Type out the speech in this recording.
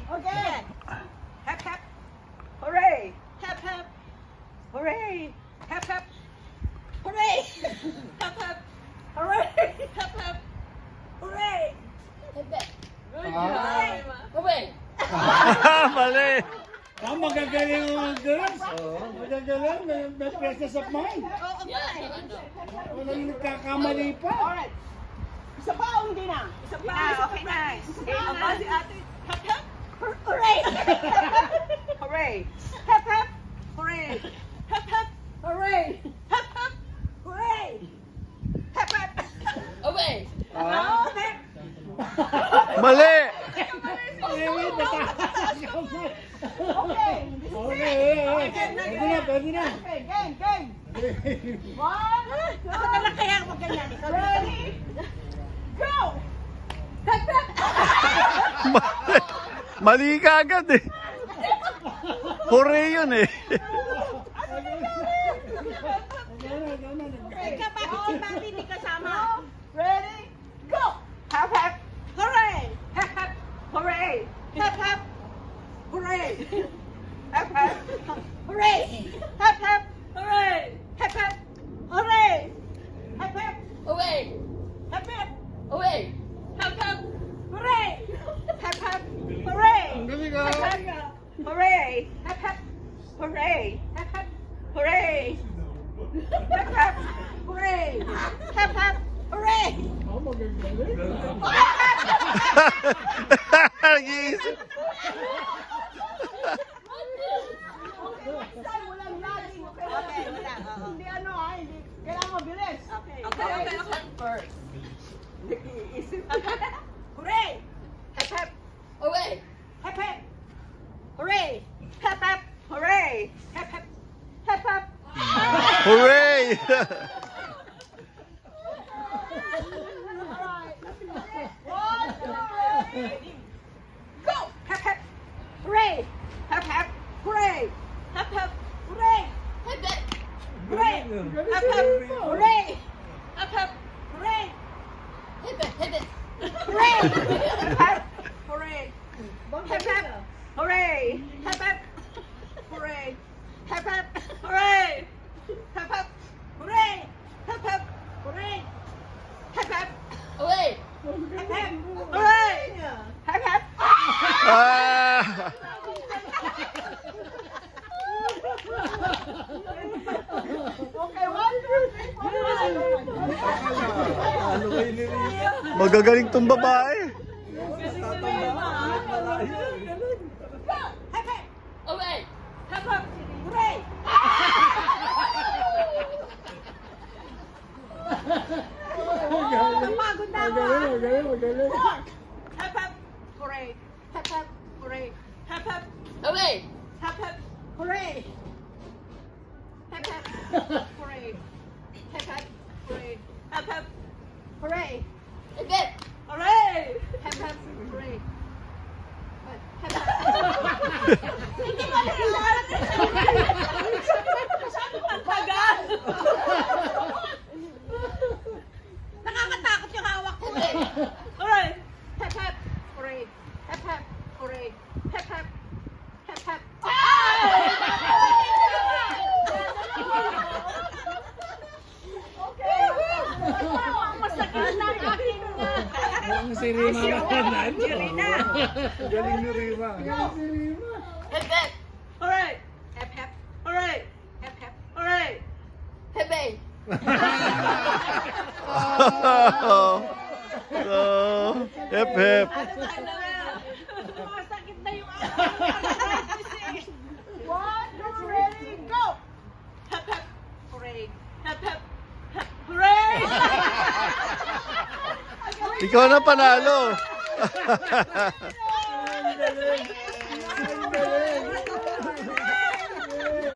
Okay. Hep hep. Hooray. Hep hep. Hooray. Hep hep. Hooray. Hep hep. Hooray. Hep hep. Hooray. Hep hep. Good job. Hooray. Mali. Magagaling ang girls. Magagaling. May presence of mind. Oo, okay. Walang nagkakamali pa. Alright. Isa pa o hindi na? Isa pa. Okay na. Ang ba si ate? Hep hep. Hooray. Hooray. Hep hep. Hooray. Hep hep. Hooray. Hep hep. Hooray. Hep hep. Hooray. Okay. Mali. Okay. Pwede na. Okay, game. One. Ako na lang kaya ako ganyan. Ready? Go! Hep hep. Mali ka agad eh. Hooray yun eh. Ika, bakit si Pati hindi kasama? Ready? Go! Hep hep! Hooray! Hep hep! Hooray! Hep hep! Hooray! Hep hep! Hooray! Hep hep! Hooray! Hep hep! Hooray! Hep hep! Hooray. Hep hep! Hooray. Hep hep! Hooray! Hep hep! Hooray! Galing ka. Hep hep! Hooray! Hep hep! Hooray! Hep hep! Hooray! Hep hep! Hooray! Hep hep! Hooray! Nag-iisip. Walang laging. Okay, wala. Hindi ano ha, hindi. Kailangan mabilis. Okay. First. Nag-iisip. Hooray! Hep hep! Hooray. Hep hep! Hooray! Hep hep! Hooray! Hep hep! Hep hep! Hooray. One, two, three. Go! Hep hep! Hooray! Hep hep! Hooray! Hep hep! Hooray! Hep hep. Hooray! Hep hep! Hooray! Hep hep! Hooray! Hep hep. Hep hep. Hooray! Hep hep! Hooray! Hep hep! Hooray! Hep hep! Hooray! Hep hep! Hooray! Hep hep! Hooray! Hep hep! Hooray! Hep hep! Hooray. Hep hep! Hooray! Hep hep! Ah. Okay, 1, 2, 3, 4, 5. Magagaling tong babae. Hep hep! Hooray. Hep hep! Hooray! Napagod na ako. Magaling. Hep hep! Hooray! Hep hep! Hooray! Hep hep! Hooray. Hep hep! Hooray! Hep hep! Hooray! Hep hep! Hooray! Hep hep! Hooray! Hep hep. Hooray! Hep hep! Hooray! Hep hep! Hindi ba nalalat? Sabi ko ang tagal! Nakakatakot yung hawak ko eh! Hooray! Hep hep! Hooray! Hep hep! Hooray! Hep hep! Hep hep! Okay! Masakit na ang aking Ang si Rima naman. Si Rina. Galing ni Rima. Si Rima. Hep hep. Hooray! Hep hep! Hooray! Hep hep! Hooray! Hep hep. Hep hep. Masakit na yung aking. One, two, ready, go! Hep hep! Hooray! Hep hep! Hep! Hooray! Ikaw na panalo. Hooray!